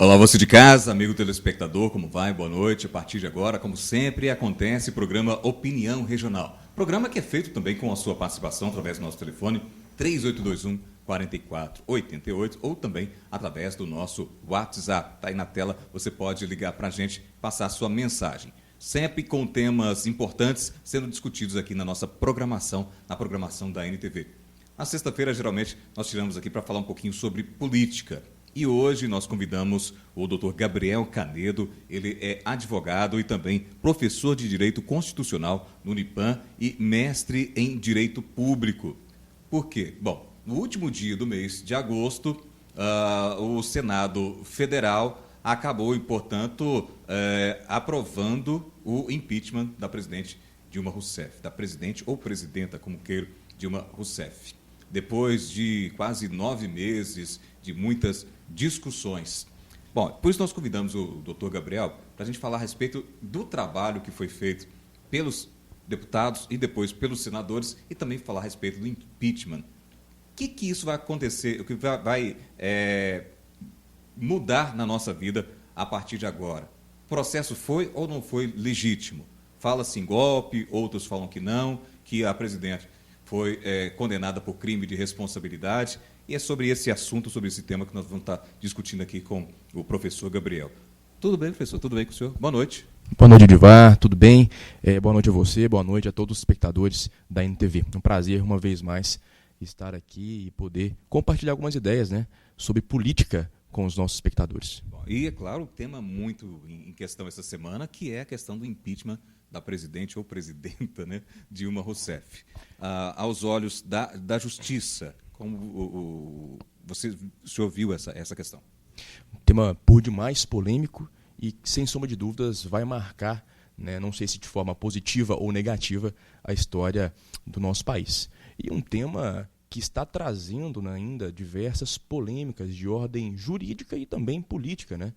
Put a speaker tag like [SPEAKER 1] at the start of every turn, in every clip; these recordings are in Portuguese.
[SPEAKER 1] Olá, você de casa, amigo telespectador, como vai? Boa noite. A partir de agora, como sempre, acontece o programa Opinião Regional. Programa que é feito também com a sua participação através do nosso telefone 3821-4488 ou também através do nosso WhatsApp. Está aí na tela, você pode ligar para a gente, passar a sua mensagem. Sempre com temas importantes sendo discutidos aqui na nossa programação, na programação da NTV. Na sexta-feira, geralmente, nós tiramos aqui para falar um pouquinho sobre política. E hoje nós convidamos o Dr. Gabriel Canedo, ele é advogado e também professor de Direito Constitucional no Unipam e mestre em Direito Público. Por quê? Bom, no último dia do mês de agosto, o Senado Federal acabou, e, portanto, aprovando o impeachment da presidente Dilma Rousseff, da presidente ou presidenta, como queira, Dilma Rousseff. Depois de quase 9 meses de muitas discussões. Bom, por isso nós convidamos o doutor Gabriel para a gente falar a respeito do trabalho que foi feito pelos deputados e depois pelos senadores e também falar a respeito do impeachment. O que isso vai acontecer, o que vai mudar na nossa vida a partir de agora? O processo foi ou não foi legítimo? Fala-se em golpe, outros falam que não, que a presidente foi condenada por crime de responsabilidade. E é sobre esse assunto, sobre esse tema que nós vamos estar discutindo aqui com o professor Gabriel. Tudo bem, professor? Tudo bem com o senhor? Boa noite.
[SPEAKER 2] Boa noite, Edivar. Tudo bem? Boa noite a você, boa noite a todos os espectadores da NTV. É um prazer, uma vez mais, estar aqui e poder compartilhar algumas ideias, né, sobre política com os nossos espectadores.
[SPEAKER 1] Bom, e, é claro, um tema muito em questão essa semana, que é a questão do impeachment da presidente ou presidenta, né, Dilma Rousseff. Aos olhos da justiça, como o senhor viu essa questão?
[SPEAKER 2] Um tema por demais polêmico e, sem sombra de dúvidas, vai marcar, né, não sei se de forma positiva ou negativa, a história do nosso país. E um tema que está trazendo, né, ainda diversas polêmicas de ordem jurídica e também política, né?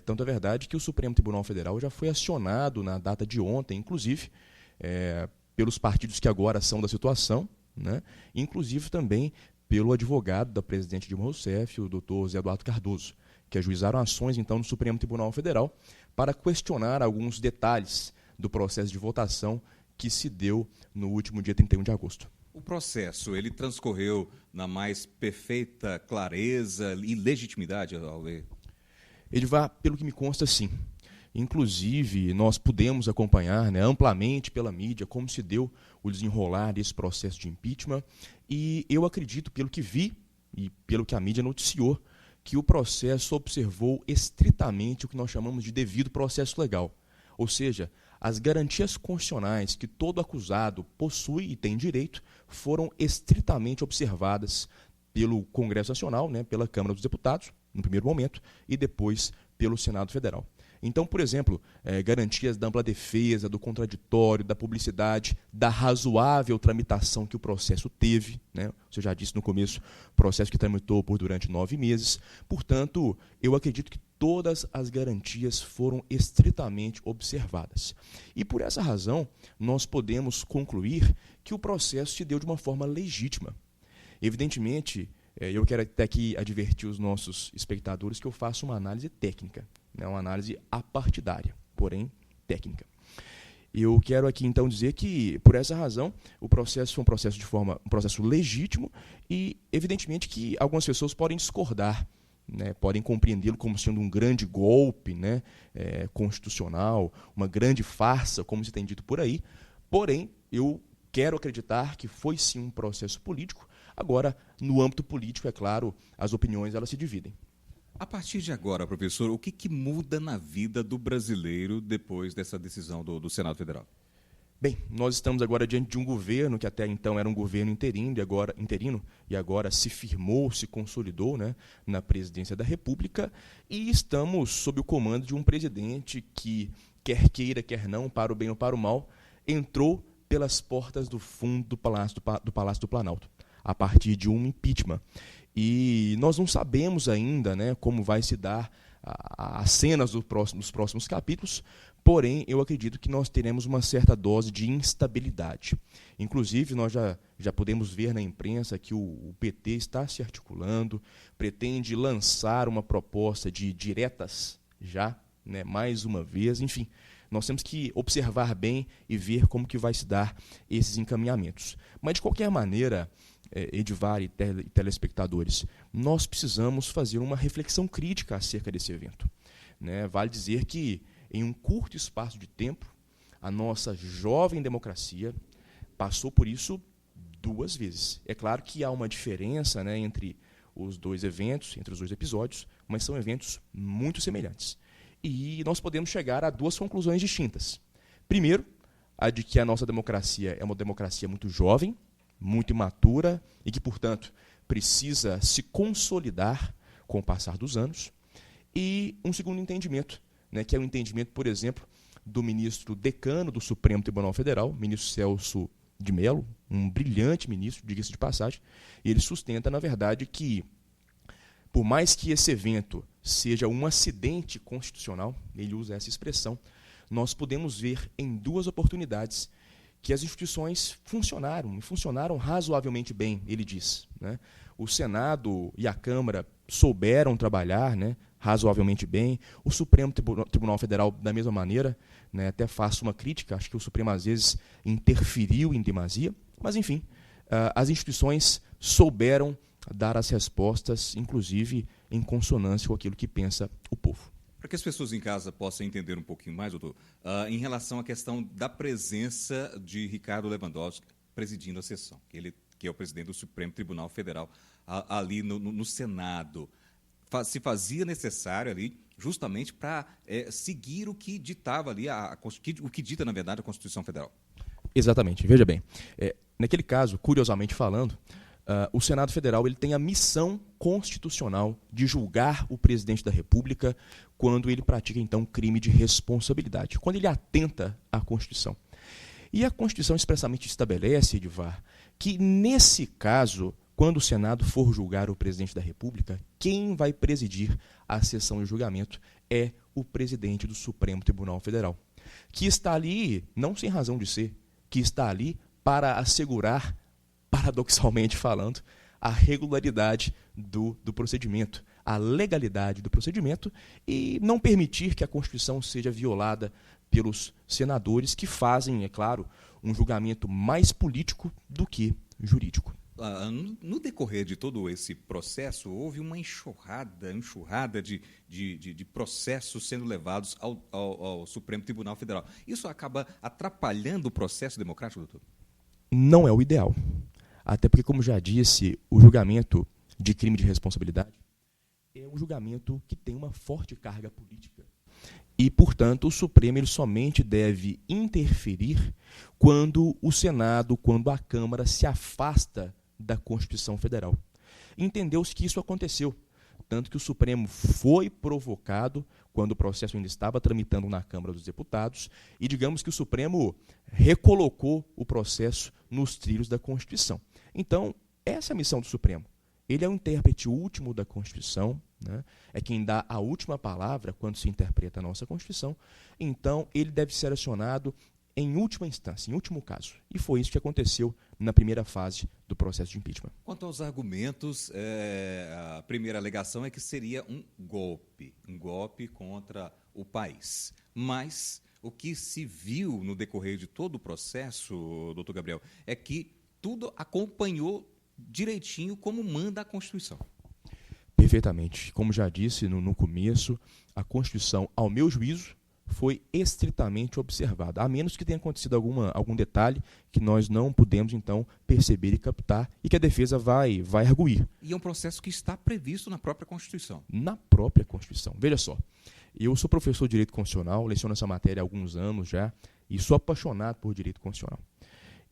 [SPEAKER 2] Tanto é verdade que o Supremo Tribunal Federal já foi acionado na data de ontem, inclusive, pelos partidos que agora são da situação, né? Inclusive também pelo advogado da presidente Dilma Rousseff, o doutor Zé Eduardo Cardoso, que ajuizaram ações então no Supremo Tribunal Federal para questionar alguns detalhes do processo de votação que se deu no último dia 31 de agosto.
[SPEAKER 1] O processo, ele transcorreu na mais perfeita clareza e legitimidade ao ler?
[SPEAKER 2] Edivar, pelo que me consta, sim. Inclusive, nós pudemos acompanhar, né, amplamente pela mídia como se deu o desenrolar desse processo de impeachment e eu acredito, pelo que vi e pelo que a mídia noticiou, que o processo observou estritamente o que nós chamamos de devido processo legal, ou seja, as garantias constitucionais que todo acusado possui e tem direito foram estritamente observadas pelo Congresso Nacional, né, pela Câmara dos Deputados, no primeiro momento, e depois pelo Senado Federal. Então, por exemplo, garantias da ampla defesa, do contraditório, da publicidade, da razoável tramitação que o processo teve, né? Você já disse no começo, processo que tramitou por durante 9 meses. Portanto, eu acredito que todas as garantias foram estritamente observadas. E por essa razão, nós podemos concluir que o processo se deu de uma forma legítima. Evidentemente, eu quero até aqui advertir os nossos espectadores que eu faço uma análise técnica, né, uma análise apartidária, porém técnica. Eu quero aqui então dizer que, por essa razão, o processo foi um processo legítimo e, evidentemente, que algumas pessoas podem discordar, né, podem compreendê-lo como sendo um grande golpe, né, constitucional, uma grande farsa, como se tem dito por aí, porém, eu quero acreditar que foi sim um processo político. Agora, no âmbito político, é claro, as opiniões elas se dividem.
[SPEAKER 1] A partir de agora, professor, o que muda na vida do brasileiro depois dessa decisão do Senado Federal?
[SPEAKER 2] Bem, nós estamos agora diante de um governo que até então era um governo interino e agora se firmou, se consolidou, né, na presidência da República e estamos sob o comando de um presidente que, quer queira, quer não, para o bem ou para o mal, entrou pelas portas do fundo do Palácio do Planalto, a partir de um impeachment. E nós não sabemos ainda, né, como vai se dar as cenas dos próximos capítulos, porém, eu acredito que nós teremos uma certa dose de instabilidade. Inclusive, nós já podemos ver na imprensa que o PT está se articulando, pretende lançar uma proposta de diretas já, né, mais uma vez, enfim. Nós temos que observar bem e ver como que vai se dar esses encaminhamentos. Mas, de qualquer maneira, Edivar e telespectadores, nós precisamos fazer uma reflexão crítica acerca desse evento. Né? Vale dizer que, em um curto espaço de tempo, a nossa jovem democracia passou por isso 2 vezes. É claro que há uma diferença, né, entre os 2 eventos, entre os 2 episódios, mas são eventos muito semelhantes. E nós podemos chegar a 2 conclusões distintas. Primeiro, a de que a nossa democracia é uma democracia muito jovem, muito imatura e que, portanto, precisa se consolidar com o passar dos anos. E um segundo entendimento, né, que é o entendimento, por exemplo, do ministro decano do Supremo Tribunal Federal, ministro Celso de Mello, um brilhante ministro, diga-se de passagem, e ele sustenta, na verdade, que, por mais que esse evento seja um acidente constitucional, ele usa essa expressão, nós podemos ver em 2 oportunidades que as instituições funcionaram razoavelmente bem, ele diz. Né? O Senado e a Câmara souberam trabalhar, né, razoavelmente bem, o Supremo Tribunal Federal da mesma maneira, né, até faço uma crítica, acho que o Supremo às vezes interferiu em demasia, mas enfim, as instituições souberam dar as respostas, inclusive em consonância com aquilo que pensa o povo.
[SPEAKER 1] Para que as pessoas em casa possam entender um pouquinho mais, doutor, em relação à questão da presença de Ricardo Lewandowski presidindo a sessão, que é o presidente do Supremo Tribunal Federal, ali no Senado, se fazia necessário ali justamente para seguir o que ditava ali, o que dita, na verdade, a Constituição Federal.
[SPEAKER 2] Exatamente. Veja bem, naquele caso, curiosamente falando, o Senado Federal ele tem a missão constitucional de julgar o presidente da República quando ele pratica, então, crime de responsabilidade, quando ele atenta à Constituição. E a Constituição expressamente estabelece, Edivar, que, nesse caso, quando o Senado for julgar o presidente da República, quem vai presidir a sessão de julgamento é o presidente do Supremo Tribunal Federal, que está ali, não sem razão de ser, que está ali para assegurar, paradoxalmente falando, a regularidade do procedimento, a legalidade do procedimento e não permitir que a Constituição seja violada pelos senadores que fazem, é claro, um julgamento mais político do que jurídico.
[SPEAKER 1] No decorrer de todo esse processo, houve uma enxurrada de processos sendo levados ao Supremo Tribunal Federal. Isso acaba atrapalhando o processo democrático, doutor?
[SPEAKER 2] Não é o ideal. Até porque, como já disse, o julgamento de crime de responsabilidade é um julgamento que tem uma forte carga política. E, portanto, o Supremo ele somente deve interferir quando o Senado, quando a Câmara se afasta da Constituição Federal. Entendeu-se que isso aconteceu, tanto que o Supremo foi provocado quando o processo ainda estava tramitando na Câmara dos Deputados e, digamos que o Supremo recolocou o processo nos trilhos da Constituição. Então, essa é a missão do Supremo. Ele é o intérprete último da Constituição, né? É quem dá a última palavra quando se interpreta a nossa Constituição. Então, ele deve ser acionado em última instância, em último caso. E foi isso que aconteceu na primeira fase do processo de impeachment.
[SPEAKER 1] Quanto aos argumentos, a primeira alegação é que seria um golpe contra o país. Mas o que se viu no decorrer de todo o processo, doutor Gabriel, é que tudo acompanhou direitinho como manda a Constituição.
[SPEAKER 2] Perfeitamente. Como já disse no começo, a Constituição, ao meu juízo, foi estritamente observada, a menos que tenha acontecido algum detalhe que nós não pudemos, então, perceber e captar e que a defesa vai arguir.
[SPEAKER 1] E é um processo que está previsto na própria Constituição.
[SPEAKER 2] Na própria Constituição. Veja só, eu sou professor de Direito Constitucional, leciono essa matéria há alguns anos já e sou apaixonado por Direito Constitucional.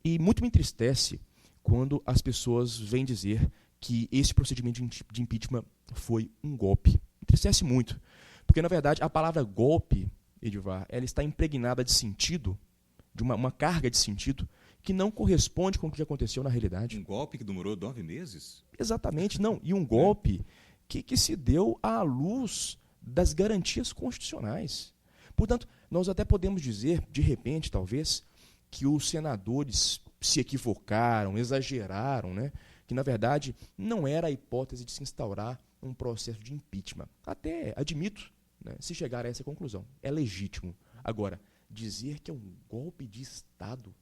[SPEAKER 2] E muito me entristece quando as pessoas vêm dizer que esse procedimento de impeachment foi um golpe. Entristece muito, porque, na verdade, a palavra golpe, Edivar, ela está impregnada de sentido, de uma carga de sentido, que não corresponde com o que aconteceu na realidade.
[SPEAKER 1] Um golpe que demorou 9 meses?
[SPEAKER 2] Exatamente, não. E um golpe que se deu à luz das garantias constitucionais. Portanto, nós até podemos dizer, de repente, talvez, que os senadores se equivocaram, exageraram, né? Que, na verdade, não era a hipótese de se instaurar um processo de impeachment. Até admito, né, se chegar a essa conclusão. É legítimo. Agora, dizer que é um golpe de Estado,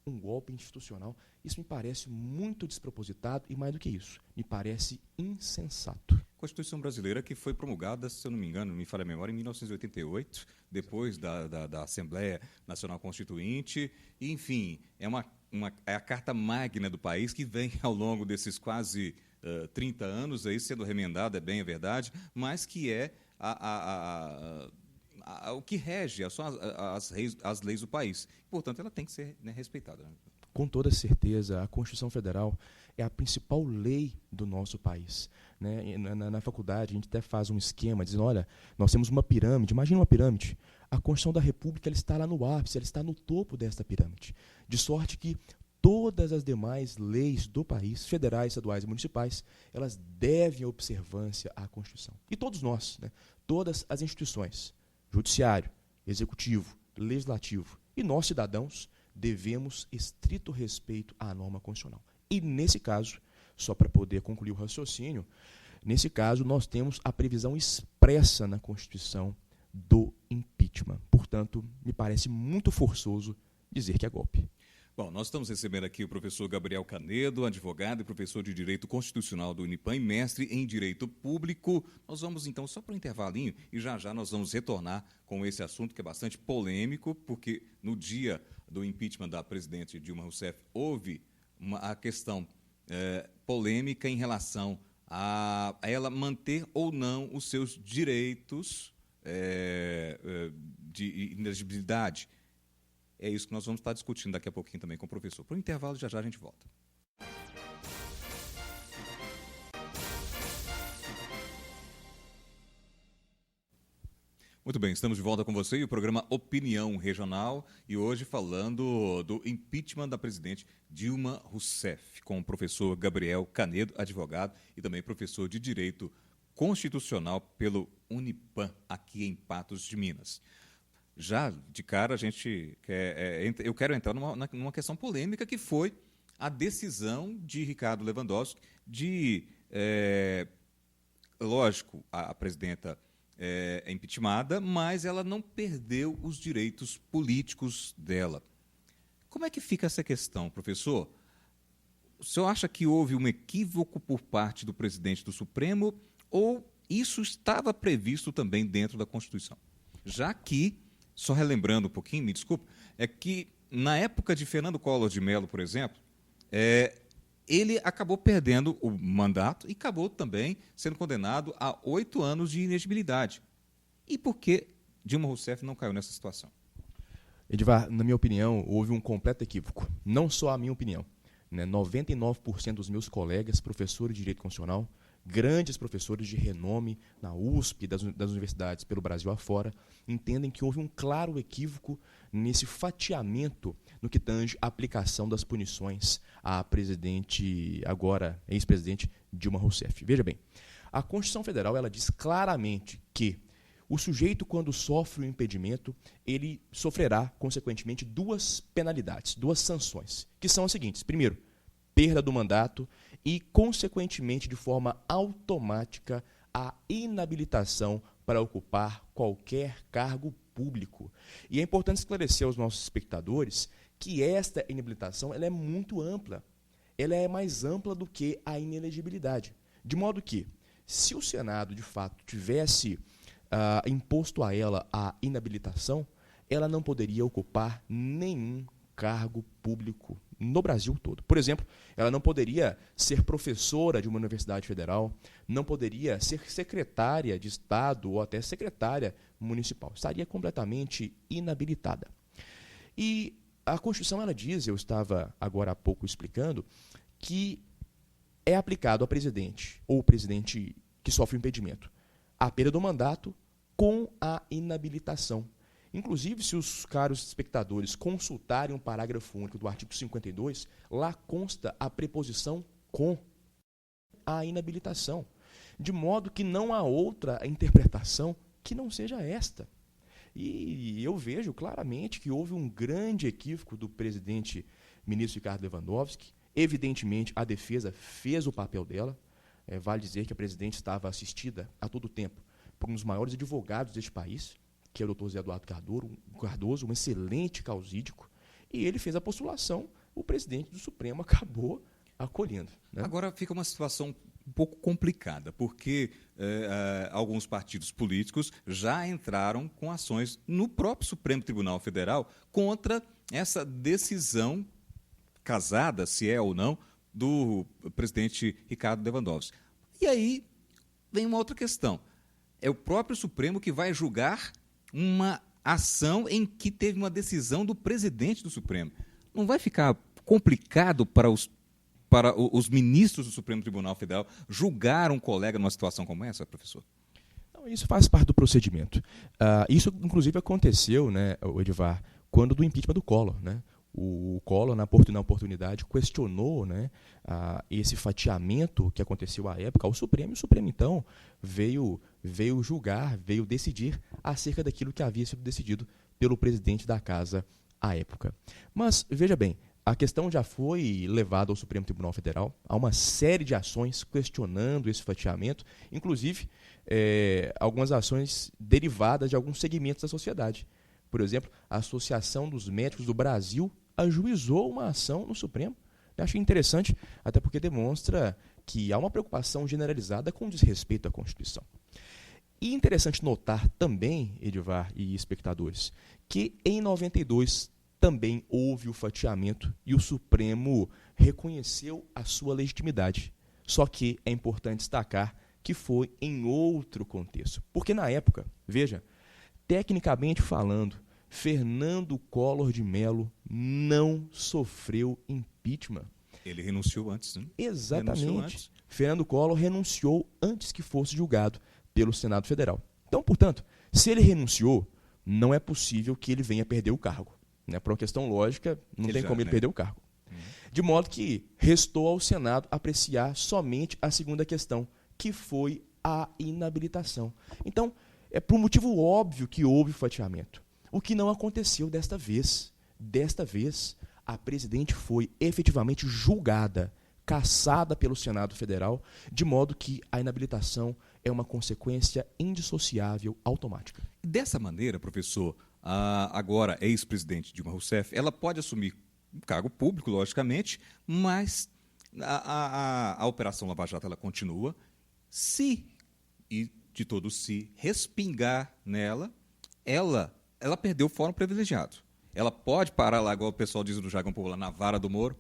[SPEAKER 2] um golpe institucional, isso me parece muito despropositado e, mais do que isso, me parece insensato.
[SPEAKER 1] Constituição brasileira que foi promulgada, se eu não me engano, me falha a memória, em 1988, depois da Assembleia Nacional Constituinte. E, enfim, é a carta magna do país que vem ao longo desses quase 30 anos aí sendo remendada, é bem a verdade, mas que é o que rege as leis do país. Portanto, ela tem que ser, né, respeitada.
[SPEAKER 2] Com toda certeza, a Constituição Federal é a principal lei do nosso país. Né? Na faculdade, a gente até faz um esquema dizendo, olha, nós temos uma pirâmide, imagina uma pirâmide. A Constituição da República ela está lá no ápice, ela está no topo desta pirâmide. De sorte que todas as demais leis do país, federais, estaduais e municipais, elas devem observância à Constituição. E todos nós, né? Todas as instituições, judiciário, executivo, legislativo e nós, cidadãos, devemos estrito respeito à norma constitucional. E, nesse caso, só para poder concluir o raciocínio, nesse caso, nós temos a previsão expressa na Constituição do impeachment. Portanto, me parece muito forçoso dizer que é golpe.
[SPEAKER 1] Bom, nós estamos recebendo aqui o professor Gabriel Canedo, advogado e professor de Direito Constitucional do Unipam e mestre em Direito Público. Nós vamos, então, só para um intervalinho e já nós vamos retornar com esse assunto que é bastante polêmico, porque no dia do impeachment da presidente Dilma Rousseff houve a questão polêmica em relação a ela manter ou não os seus direitos de inelegibilidade. É isso que nós vamos estar discutindo daqui a pouquinho também com o professor. Para o intervalo, já a gente volta. Muito bem, estamos de volta com você e o programa Opinião Regional e hoje falando do impeachment da presidente Dilma Rousseff, com o professor Gabriel Canedo, advogado e também professor de Direito Constitucional pelo Unipam, aqui em Patos de Minas. Já de cara eu quero entrar numa questão polêmica que foi a decisão de Ricardo Lewandowski de, lógico, a presidenta é impeachmentada, mas ela não perdeu os direitos políticos dela. Como é que fica essa questão, professor? O senhor acha que houve um equívoco por parte do presidente do Supremo ou isso estava previsto também dentro da Constituição? Já que, só relembrando um pouquinho, me desculpe, é que na época de Fernando Collor de Mello, por exemplo, ele acabou perdendo o mandato e acabou também sendo condenado a 8 anos de inelegibilidade. E por que Dilma Rousseff não caiu nessa situação?
[SPEAKER 2] Edivar, na minha opinião, houve um completo equívoco. Não só a minha opinião. 99% dos meus colegas, professores de Direito Constitucional, grandes professores de renome na USP e das universidades pelo Brasil afora, entendem que houve um claro equívoco nesse fatiamento no que tange a aplicação das punições à presidente, agora ex-presidente Dilma Rousseff. Veja bem, a Constituição Federal ela diz claramente que o sujeito, quando sofre o impedimento, ele sofrerá, consequentemente, 2 penalidades, 2 sanções, que são as seguintes. Primeiro, perda do mandato e, consequentemente, de forma automática, a inabilitação para ocupar qualquer cargo público. E é importante esclarecer aos nossos espectadores que esta inabilitação ela é muito ampla. Ela é mais ampla do que a inelegibilidade. De modo que, se o Senado, de fato, tivesse imposto a ela a inabilitação, ela não poderia ocupar nenhum cargo público no Brasil todo. Por exemplo, ela não poderia ser professora de uma universidade federal, não poderia ser secretária de Estado ou até secretária municipal. Estaria completamente inabilitada. E a Constituição ela diz, eu estava agora há pouco explicando, que é aplicado ao presidente ou presidente que sofre impedimento a perda do mandato com a inabilitação. Inclusive, se os caros espectadores consultarem o parágrafo único do artigo 52, lá consta a preposição com a inabilitação, de modo que não há outra interpretação que não seja esta. E eu vejo claramente que houve um grande equívoco do presidente ministro Ricardo Lewandowski. Evidentemente, a defesa fez o papel dela. Vale dizer que a presidente estava assistida a todo tempo por um dos maiores advogados deste país, que é o Dr. Zé Eduardo Cardoso, um excelente causídico, e ele fez a postulação, o presidente do Supremo acabou acolhendo. Né?
[SPEAKER 1] Agora fica uma situação um pouco complicada, porque alguns partidos políticos já entraram com ações no próprio Supremo Tribunal Federal contra essa decisão casada, se é ou não, do presidente Ricardo Lewandowski. E aí vem uma outra questão. É o próprio Supremo que vai julgar uma ação em que teve uma decisão do presidente do Supremo. Não vai ficar complicado para os ministros do Supremo Tribunal Federal julgar um colega numa situação como essa, professor?
[SPEAKER 2] Não, isso faz parte do procedimento. Isso, inclusive, aconteceu, né, Edivar, quando do impeachment do Collor. Né? O Collor, na oportunidade, questionou, né, esse fatiamento que aconteceu à época ao Supremo, e o Supremo, então, veio julgar, veio decidir acerca daquilo que havia sido decidido pelo presidente da Casa à época. Mas, veja bem, a questão já foi levada ao Supremo Tribunal Federal. Há uma série de ações questionando esse fatiamento, inclusive algumas ações derivadas de alguns segmentos da sociedade. Por exemplo, a Associação dos Médicos do Brasil ajuizou uma ação no Supremo. Eu achei interessante, até porque demonstra que há uma preocupação generalizada com desrespeito à Constituição. E interessante notar também, Edivar e espectadores, que em 92 também houve o fatiamento e o Supremo reconheceu a sua legitimidade. Só que é importante destacar que foi em outro contexto. Porque na época, veja, tecnicamente falando, Fernando Collor de Mello não sofreu impeachment.
[SPEAKER 1] Ele renunciou antes, né?
[SPEAKER 2] Exatamente. Fernando Collor renunciou antes que fosse julgado pelo Senado Federal. Então, portanto, se ele renunciou, não é possível que ele venha perder o cargo. Né? Por uma questão lógica, não tem como ele perder o cargo. De modo que restou ao Senado apreciar somente a segunda questão, que foi a inabilitação. Então, é por um motivo óbvio que houve fatiamento. O que não aconteceu desta vez. Desta vez, a presidente foi efetivamente julgada, cassada pelo Senado Federal, de modo que a inabilitação é uma consequência indissociável automática.
[SPEAKER 1] Dessa maneira, professor, agora ex-presidente Dilma Rousseff, ela pode assumir um cargo público, logicamente, mas a Operação Lava Jato ela continua. Se, e de todo se, respingar nela, ela perdeu o fórum privilegiado. Ela pode parar lá, igual o pessoal diz no jargão popular, na vara do Moro?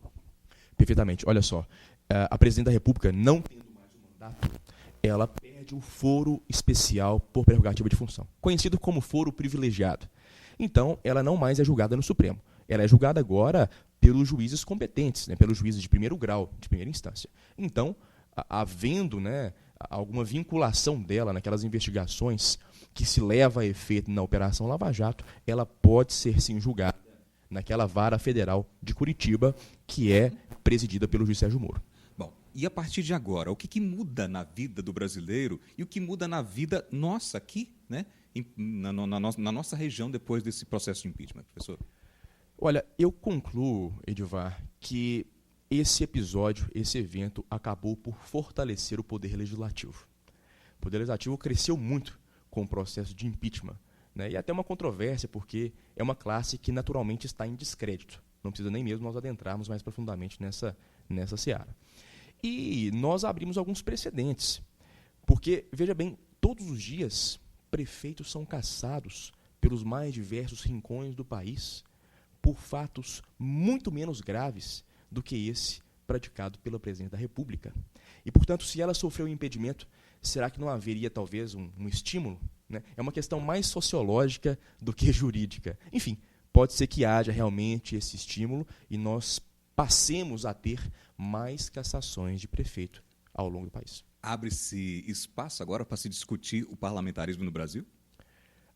[SPEAKER 2] Perfeitamente. Olha só, a presidente da República, não tendo mais o mandato, ela perde o foro especial por prerrogativa de função, conhecido como foro privilegiado. Então, ela não mais é julgada no Supremo. Ela é julgada agora pelos juízes competentes, né, pelos juízes de primeiro grau, de primeira instância. Então, havendo, né, alguma vinculação dela naquelas investigações que se leva a efeito na Operação Lava Jato, ela pode ser, sim, julgada naquela vara federal de Curitiba, que é presidida pelo juiz Sérgio Moro.
[SPEAKER 1] Bom, e a partir de agora, o que muda na vida do brasileiro e o que muda na vida nossa aqui, né, na nossa região depois desse processo de impeachment, professor?
[SPEAKER 2] Olha, eu concluo, Edivar, que esse episódio, esse evento, acabou por fortalecer o poder legislativo. O poder legislativo cresceu muito com o processo de impeachment, né? E até uma controvérsia, porque é uma classe que naturalmente está em descrédito. Não precisa nem mesmo nós adentrarmos mais profundamente nessa seara. E nós abrimos alguns precedentes, porque, veja bem, todos os dias prefeitos são caçados pelos mais diversos rincões do país por fatos muito menos graves do que esse praticado pela presidente da República. E, portanto, se ela sofreu um impedimento, será que não haveria, talvez, um estímulo? Né? É uma questão mais sociológica do que jurídica. Enfim, pode ser que haja realmente esse estímulo e nós passemos a ter mais cassações de prefeito ao longo do país.
[SPEAKER 1] Abre-se espaço agora para se discutir o parlamentarismo no Brasil?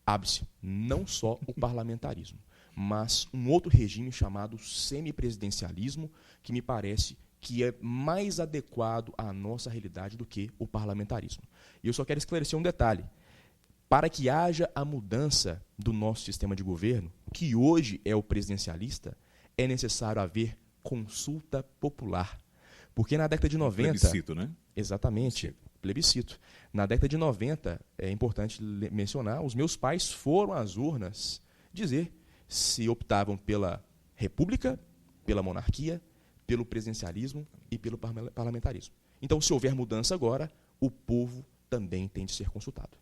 [SPEAKER 2] Abre-se não só o parlamentarismo, mas um outro regime chamado semipresidencialismo, que me parece que é mais adequado à nossa realidade do que o parlamentarismo. E eu só quero esclarecer um detalhe. Para que haja a mudança do nosso sistema de governo, que hoje é o presidencialista, é necessário haver consulta popular. Porque na década de 90...
[SPEAKER 1] Plebiscito, né?
[SPEAKER 2] Exatamente, plebiscito. Na década de 90, é importante mencionar, os meus pais foram às urnas dizer se optavam pela república, pela monarquia, pelo presidencialismo e pelo parlamentarismo. Então, se houver mudança agora, o povo também tem de ser consultado.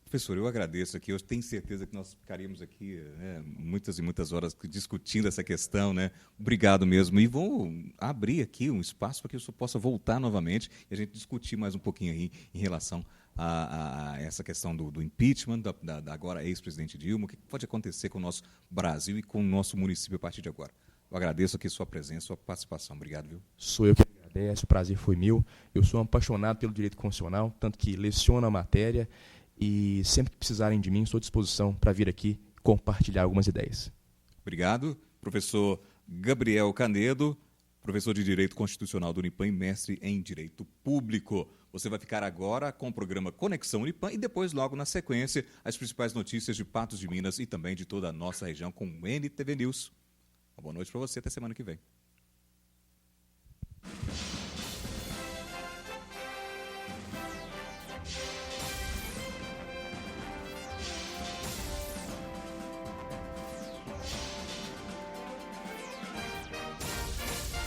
[SPEAKER 1] Professor, eu agradeço aqui. Eu tenho certeza que nós ficaríamos aqui muitas e muitas horas discutindo essa questão, né? Obrigado mesmo. E vou abrir aqui um espaço para que o senhor possa voltar novamente e a gente discutir mais um pouquinho aí em relação a essa questão do impeachment, da agora ex-presidente Dilma, o que pode acontecer com o nosso Brasil e com o nosso município a partir de agora. Eu agradeço aqui sua presença, sua participação. Obrigado, viu?
[SPEAKER 2] Sou eu que agradeço, o prazer foi meu. Eu sou um apaixonado pelo direito constitucional, tanto que leciono a matéria. E sempre que precisarem de mim, estou à disposição para vir aqui compartilhar algumas ideias.
[SPEAKER 1] Obrigado. Professor Gabriel Canedo, professor de Direito Constitucional do Unipam e mestre em Direito Público. Você vai ficar agora com o programa Conexão Unipam e depois, logo na sequência, as principais notícias de Patos de Minas e também de toda a nossa região com o NTV News. Uma boa noite para você, até semana que vem.